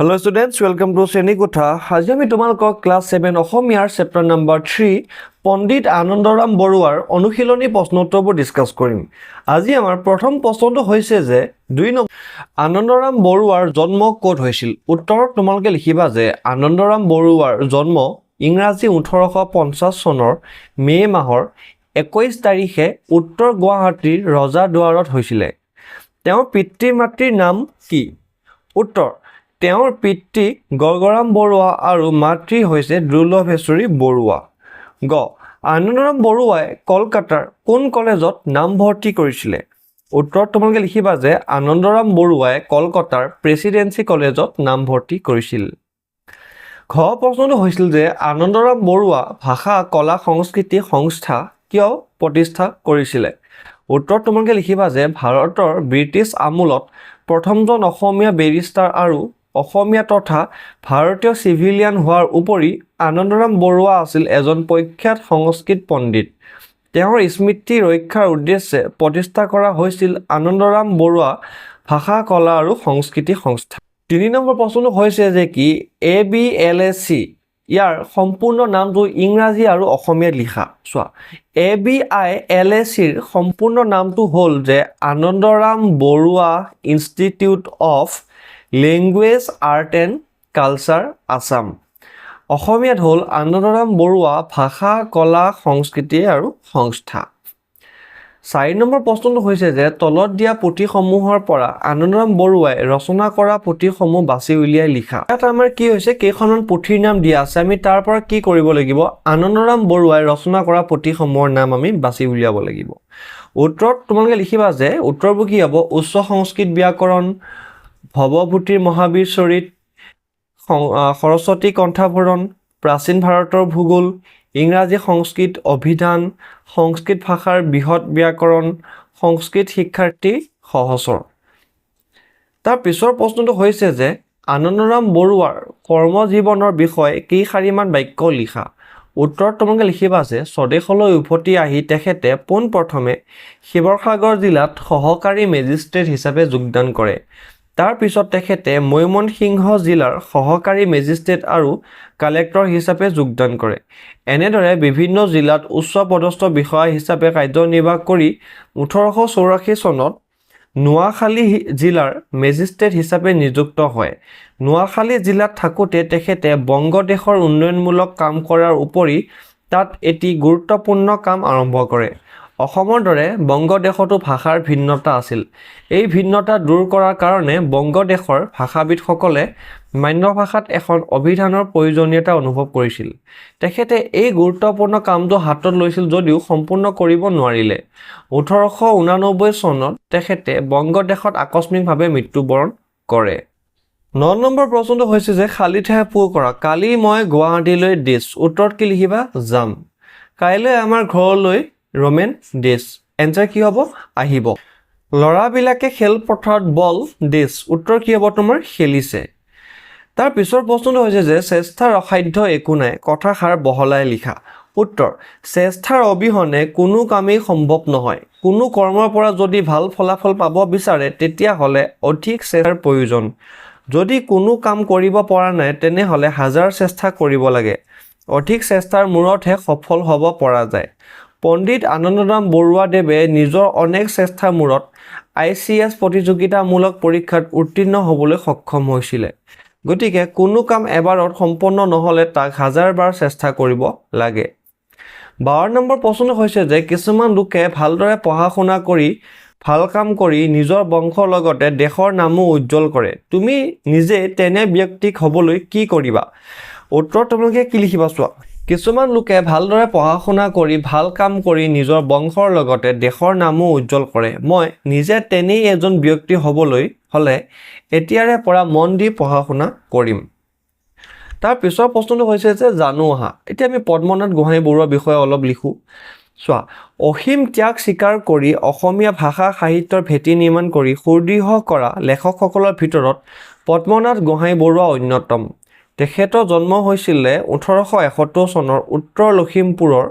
Hello students, welcome to Srenikotha. আজি আমি তোমালোকক ক্লাস 7 অসমীয়াৰ চেপ্টাৰ নম্বৰ 3 পণ্ডিত আনন্দৰাম বৰুৱাৰ অনুশীলনী প্ৰশ্নোত্তৰবোৰ ডিসকাস কৰিম। আজি আমাৰ প্ৰথম প্ৰশ্নটো হৈছে যে 2 নম্বৰ আনন্দৰাম বৰুৱাৰ জন্ম ক'ত হৈছিল? উত্তৰত তোমালোকে লিখিবা যে আনন্দৰাম বৰুৱাৰ জন্ম ইংৰাজী 1850 চনৰ মে মাহৰ 21 তাৰিখে উত্তৰ গুৱাহাটীৰ ৰজাদুৱাৰত হৈছিল। তেওঁৰ পিতৃ মাতৃৰ নাম কি? উত্তৰ তেওঁৰ পিতৃ গগৰাম বৰুৱা আৰু মাতৃ হৈছে দুৰ্লভেশ্বৰী বৰুৱা। গ আনন্দৰাম বৰুৱাই কলকাতাৰ কোন কলেজত নামভৰ্তি কৰিছিলে? উত্তৰত তোমালোকে লিখিবা যে আনন্দৰাম বৰুৱাই কলকাতাৰ প্ৰেসিডেন্সি কলেজত নামভৰ্তি কৰিছিল। ঘ প্ৰশ্নটো হৈছিল যে আনন্দৰাম বৰুৱা ভাষা কলা সংস্কৃতি সংস্থা কিয় প্ৰতিষ্ঠা কৰিছিলে? উত্তৰত তোমালোকে লিখিবা যে ভাৰতৰ ব্ৰিটিছ আমোলত প্ৰথমজন অসমীয়া বেৰিষ্টাৰ আৰু অসমীয়া তথা ভাৰতীয় চিভিলিয়ান হোৱাৰ উপৰি আনন্দৰাম বৰুৱা আছিল এজন প্ৰখ্যাত সংস্কৃত পণ্ডিত। তেওঁৰ স্মৃতি ৰক্ষাৰ উদ্দেশ্যে প্ৰতিষ্ঠা কৰা হৈছিল আনন্দৰাম বৰুৱা ভাষা কলা আৰু সংস্কৃতি সংস্থা। 3 নম্বৰ প্ৰশ্নটো হৈছে যে কি ABLAC ইয়াৰ সম্পূৰ্ণ নামটো ইংৰাজী আৰু অসমীয়াত লিখা। চোৱা ABILACৰ সম্পূৰ্ণ নামটো হ'ল যে Anandaram Barua institute of language art and culture Assam. অসমীয়াত হ'ল আনন্দৰাম বৰুৱা ভাষা কলা সংস্কৃতি আৰু সংস্থা। 4 নম্বৰ প্ৰশ্নটো হৈছে যে তলত দিয়া পুথিসমূহৰ পৰা আনন্দৰাম বৰুৱাই ৰচনা কৰা পুথিসমূহ বাছি উলিয়াই লিখা। ইয়াত আমাৰ কি হৈছে কেইখনমান পুথিৰ নাম দিয়া আছে, আমি তাৰ পৰা কি কৰিব লাগিব আনন্দৰাম বৰুৱাই ৰচনা কৰা পুথিসমূহৰ নাম আমি বাছি উলিয়াব লাগিব। উত্তৰত তোমালোকে লিখিবা যে উত্তৰবোৰ কি হ'ব উচ্চ সংস্কৃত ব্যাকৰণ, ভৱভূতিৰ মহাবীৰ চৰিত, সৰস্বতী কণ্ঠাভৰণ, প্ৰাচীন ভাৰতৰ ভূগোল, ইংৰাজী সংস্কৃত অভিধান, সংস্কৃত ভাষাৰ বৃহৎ ব্যাকৰণ, সংস্কৃত শিক্ষাৰ্থী সহচৰ। তাৰ পিছৰ প্ৰশ্নটো হৈছে যে আনন্দৰাম বৰুৱাৰ কৰ্মজীৱনৰ বিষয়ে কেইশাৰীমান বাক্য লিখা। উত্তৰত তোমালোকে লিখিবা যে স্বদেশলৈ উভতি আহি তেখেতে পোনপ্ৰথমে শিৱসাগৰ জিলাত সহকাৰী মেজিষ্ট্ৰেট হিচাপে যোগদান কৰে। তাৰ পিছত তেখেতে ময়মনসিংহ জিলাৰ সহকাৰী মেজিষ্ট্ৰেট আৰু কালেক্টৰ হিচাপে যোগদান কৰে। এনেদৰে বিভিন্ন জিলাত উচ্চ পদস্থ বিষয়া হিচাপে কাৰ্যনিৰ্বাহ কৰি 1884 চনত নোয়াখালী জিলাৰ মেজিষ্ট্ৰেট হিচাপে নিযুক্ত হয়। নোয়াখালী জিলাত থাকোঁতে তেখেতে বংগদেশৰ উন্নয়নমূলক কাম কৰাৰ উপৰি তাত এটি গুৰুত্বপূৰ্ণ কাম আৰম্ভ কৰে। অসমৰ দৰে বংগদেশতো ভাষাৰ ভিন্নতা আছিল। এই ভিন্নতা দূৰ কৰাৰ কাৰণে বংগদেশৰ ভাষাবিদসকলে মান্য ভাষাত এখন অভিধানৰ প্ৰয়োজনীয়তা অনুভৱ কৰিছিল। তেখেতে এই গুৰুত্বপূৰ্ণ কামটো হাতত লৈছিল যদিও সম্পূৰ্ণ কৰিব নোৱাৰিলে। 1889 চনত তেখেতে বংগদেশত আকস্মিকভাৱে মৃত্যুবৰণ কৰে। 9 নম্বৰ প্ৰশ্নটো হৈছে যে খালী ঠাই পূৰ কৰা। কালি মই গুৱাহাটীলৈ ডেছ। উত্তৰত কি লিখিবা যাম। কাইলৈ আমাৰ ঘৰলৈ ৰমেন ডেছ। এনচাৰ কি হ'ব আহিব। ল'ৰাবিলাকে খেলপথাৰত বল ডেছ। উত্তৰ কি হ'ব তোমাৰ খেলিছে। তাৰ পিছৰ প্ৰশ্নটো হৈছে যে চেষ্টাৰ অসাধ্য একো নাই কথাষাৰ বহলাই লিখা। উত্তৰ চেষ্টাৰ অবিহনে কোনো কামেই সম্ভৱ নহয়। কোনো কৰ্মৰ পৰা যদি ভাল ফলাফল পাব বিচাৰে তেতিয়াহ'লে অধিক চেষ্টাৰ প্ৰয়োজন। যদি কোনো কাম কৰিব পৰা নাই তেনেহ'লে হাজাৰ চেষ্টা কৰিব লাগে। অধিক চেষ্টাৰ মূৰতহে সফল হ'ব পৰা যায়। পণ্ডিত আনন্দৰাম বৰুৱাদেৱে নিজৰ অনেক চেষ্টাৰ মূৰত ICS প্ৰতিযোগিতামূলক পৰীক্ষাত উত্তীৰ্ণ হ'বলৈ সক্ষম হৈছিলে। গতিকে কোনো কাম এবাৰত সম্পন্ন নহ'লে তাক হাজাৰবাৰ চেষ্টা কৰিব লাগে। 12 নম্বৰ প্ৰশ্নটো হৈছে যে কিছুমান লোকে ভালদৰে পঢ়া শুনা কৰি ভাল কাম কৰি নিজৰ বংশৰ লগতে দেশৰ নামো উজ্জ্বল কৰে। তুমি নিজে তেনে ব্যক্তিক হ'বলৈ কি কৰিবা? উত্তৰত তোমালোকে কি লিখিবা চোৱা। কিছুমান লোকে ভালদৰে পঢ়া শুনা কৰি ভাল কাম কৰি নিজৰ বংশৰ লগতে দেশৰ নামো উজ্জ্বল কৰে। মই নিজে তেনেই এজন ব্যক্তি হ'বলৈ হ'লে এতিয়াৰে পৰা মন দি পঢ়া শুনা কৰিম। তাৰ পিছৰ প্ৰশ্নটো হৈছে যে জানো আহা। এতিয়া আমি পদ্মনাথ গোহাঁই বৰুৱাৰ বিষয়ে অলপ লিখোঁ। চোৱা অসীম ত্যাগ স্বীকাৰ কৰি অসমীয়া ভাষা সাহিত্যৰ ভেটি নিৰ্মাণ কৰি সুদৃঢ় কৰা লেখকসকলৰ ভিতৰত পদ্মনাথ গোহাঁই বৰুৱা অন্যতম। তেখেতৰ জন্ম হৈছিলে 1871 চনৰ উত্তৰ লখিমপুৰৰ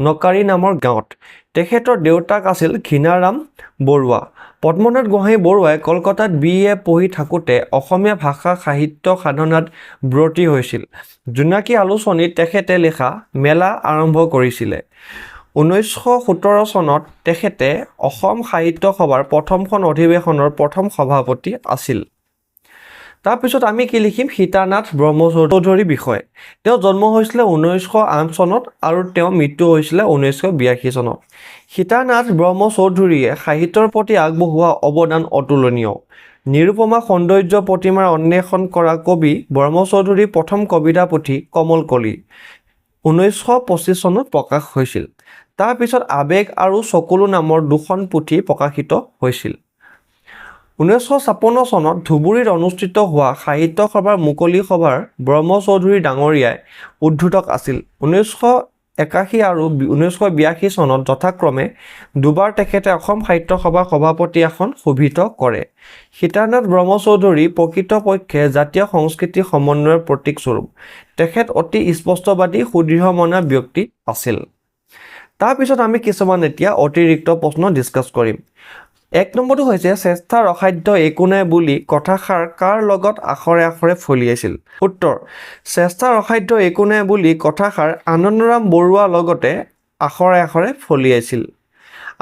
নকাৰী নামৰ গাঁৱত। তেখেতৰ দেউতাক আছিল ঘীণাৰাম বৰুৱা পদ্মনাথ গোহাঁই বৰুৱাই কলকাতাত BA পঢ়ি থাকোঁতে অসমীয়া ভাষা সাহিত্য সাধনাত ব্ৰতী হৈছিল। জোনাকী আলোচনীত তেখেতে লিখা মেলা আৰম্ভ কৰিছিলে। 1917 চনত তেখেতে অসম সাহিত্য সভাৰ প্ৰথমখন অধিৱেশনৰ প্ৰথম সভাপতি আছিল। তাৰপিছত আমি কি লিখিম? সীতানাথ ব্ৰহ্মচৌধুৰীৰ বিষয়ে। তেওঁ জন্ম হৈছিলে 1908 চনত আৰু তেওঁৰ মৃত্যু হৈছিলে 1982 চনত। সীতানাথ ব্ৰহ্মচৌধুৰীয়ে সাহিত্যৰ প্ৰতি আগবঢ়োৱা অৱদান অতুলনীয়। নিৰুপমা সৌন্দৰ্য প্ৰতিমাৰ অন্বেষণ কৰা কবি ব্ৰহ্মচৌধুৰীৰ প্ৰথম কবিতা পুথি কমলকলি 1925 চনত প্ৰকাশ হৈছিল। তাৰপিছত আৱেগ আৰু চকুলো নামৰ দুখন পুথি প্ৰকাশিত হৈছিল। 1956 চনত ধুবুৰীত অনুষ্ঠিত হোৱা সাহিত্য সভাৰ মুকলি সভাৰ ব্ৰহ্মচৌধুৰী ডাঙৰীয়াই উদ্বোধক আছিল। 1981 আৰু 1982 চনত যথাক্ৰমে দুবাৰ তেখেতে অসম সাহিত্য সভাৰ সভাপতি আসন শোভিত কৰে। সীতানাথ ব্ৰহ্মচৌধুৰী প্ৰকৃতপক্ষে জাতীয় সংস্কৃতি সমন্বয়ৰ প্ৰতীকস্বৰূপ। তেখেত অতি স্পষ্টবাদী সুদৃঢ়মনা ব্যক্তি আছিল। তাৰপিছত আমি কিছুমান এতিয়া অতিৰিক্ত প্ৰশ্ন ডিছকাছ কৰিম। 1 নম্বৰটো হৈছে চেষ্টাৰ অসাধ্য একো নাই বুলি কথাষাৰ কাৰ লগত আখৰে আখৰে ফলিয়াইছিল? উত্তৰ: চেষ্টাৰ অসাধ্য একো নাই বুলি কথাষাৰ আনন্দৰাম বৰুৱাৰ লগতে আখৰে আখৰে ফলিয়াইছিল।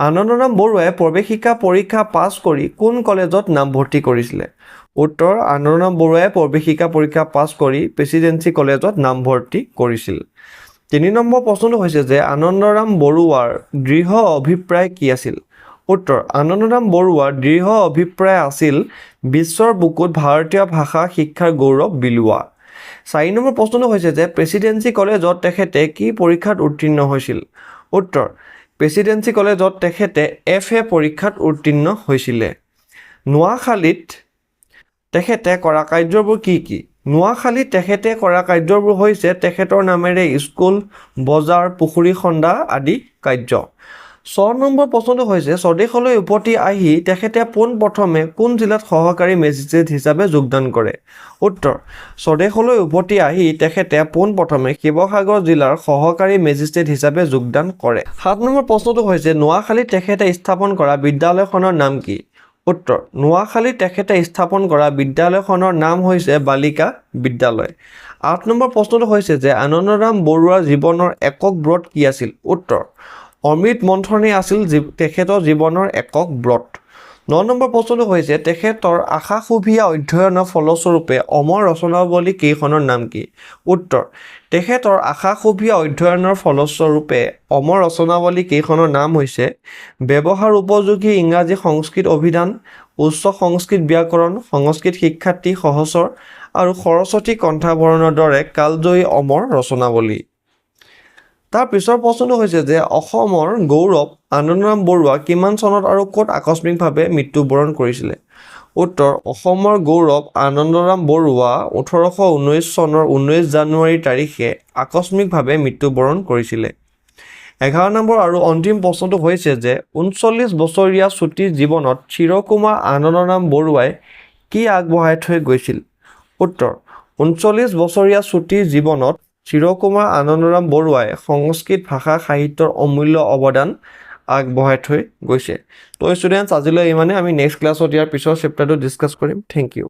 আনন্দৰাম বৰুৱাই প্ৰৱেশিকা পৰীক্ষা পাছ কৰি কোন কলেজত নামভৰ্তি কৰিছিলে? উত্তৰ: আনন্দৰাম বৰুৱাই প্ৰৱেশিকা পৰীক্ষা পাছ কৰি প্ৰেচিডেন্সি কলেজত নামভৰ্তি কৰিছিল। 3 নম্বৰ প্ৰশ্নটো হৈছে যে আনন্দৰাম বৰুৱাৰ দৃঢ় অভিপ্ৰায় কি আছিল? উত্তৰ: আনন্দৰাম বৰুৱাৰ দৃঢ় অভিপ্ৰায় আছিল বিশ্বৰ বুকুত ভাৰতীয় ভাষা শিক্ষাৰ গৌৰৱ বিলোৱা। 4 নম্বৰ প্ৰশ্নটো হৈছে যে প্ৰেচিডেন্সি কলেজত তেখেতে কি পৰীক্ষাত উত্তীৰ্ণ হৈছিল? উত্তৰ: প্ৰেচিডেন্সি কলেজত তেখেতে FA পৰীক্ষাত উত্তীৰ্ণ হৈছিলে। নোয়াখালীত তেখেতে কৰা কাৰ্যবোৰ কি কি? নোয়াখালীত তেখেতে কৰা কাৰ্যবোৰ হৈছে তেখেতৰ নামেৰে স্কুল, বজাৰ, পুখুৰী খন্দা আদি কাৰ্য। 6 নম্বৰ প্ৰশ্নটো হৈছে স্বদেশলৈ উভতি আহি তেখেতে পোনপ্ৰথমে কোন জিলাত সহকাৰী মেজিষ্ট্ৰেট হিচাপে যোগদান কৰে? উত্তৰ: স্বদেশলৈ উভতি আহি তেখেতে পোনপ্ৰথমে শিৱসাগৰ জিলাৰ সহকাৰী মেজিষ্ট্ৰেট হিচাপে যোগদান কৰে। 7 নম্বৰ প্ৰশ্নটো হৈছে নোয়াখালীত তেখেতে স্থাপন কৰা বিদ্যালয়খনৰ নাম কি? উত্তৰ: নোয়াখালীত তেখেতে স্থাপন কৰা বিদ্যালয়খনৰ নাম হৈছে বালিকা বিদ্যালয়। 8 নম্বৰ প্ৰশ্নটো হৈছে যে আনন্দৰাম বৰুৱাৰ জীৱনৰ একক ব্ৰত কি আছিল? উত্তৰ: অমৃত মন্থনেই আছিল তেখেতৰ জীৱনৰ একক ব্ৰত। 9 নম্বৰ প্ৰশ্নটো হৈছে তেখেতৰ আশাসুভীয়া অধ্যয়নৰ ফলস্বৰূপে অমৰ ৰচনাৱলী কেইখনৰ নাম কি? উত্তৰ: তেখেতৰ আশাসুভীয়া অধ্যয়নৰ ফলস্বৰূপে অমৰ ৰচনাৱলী কেইখনৰ নাম হৈছে ব্যৱহাৰ উপযোগী ইংৰাজী সংস্কৃত অভিধান, উচ্চ সংস্কৃত ব্যাকৰণ, সংস্কৃত শিক্ষাৰ্থী সহচৰ আৰু সৰস্বতী কণ্ঠাভৰণৰ দৰে কালজয়ী অমৰ ৰচনাৱলী। তাৰ পিছৰ প্ৰশ্নটো হৈছে যে অসমৰ গৌৰৱ আনন্দৰাম বৰুৱা কিমান চনত আৰু ক'ত আকস্মিকভাৱে মৃত্যুবৰণ কৰিছিলে? উত্তৰ: অসমৰ গৌৰৱ আনন্দৰাম বৰুৱা 1819 চনৰ 19 জানুৱাৰী তাৰিখে আকস্মিকভাৱে মৃত্যুবৰণ কৰিছিলে। 11 নম্বৰ আৰু অন্তিম প্ৰশ্নটো হৈছে যে 39 বছৰীয়া চুটি জীৱনত চিৰকুমাৰ আনন্দৰাম বৰুৱাই কি আগবঢ়াই থৈ গৈছিল? উত্তৰ: 39 বছৰীয়া চুটি জীৱনত চিৰকুমাৰ আনন্দৰাম বৰুৱাই সংস্কৃত ভাষা সাহিত্যৰ অমূল্য অৱদান আগবঢ়াই থৈ গৈছে। তো ষ্টুডেণ্টছ আজিলৈ ইমানে। আমি নেক্সট ক্লাছত ইয়াৰ পিছৰ চেপ্টাৰটো ডিছকাছ কৰিম। Thank U.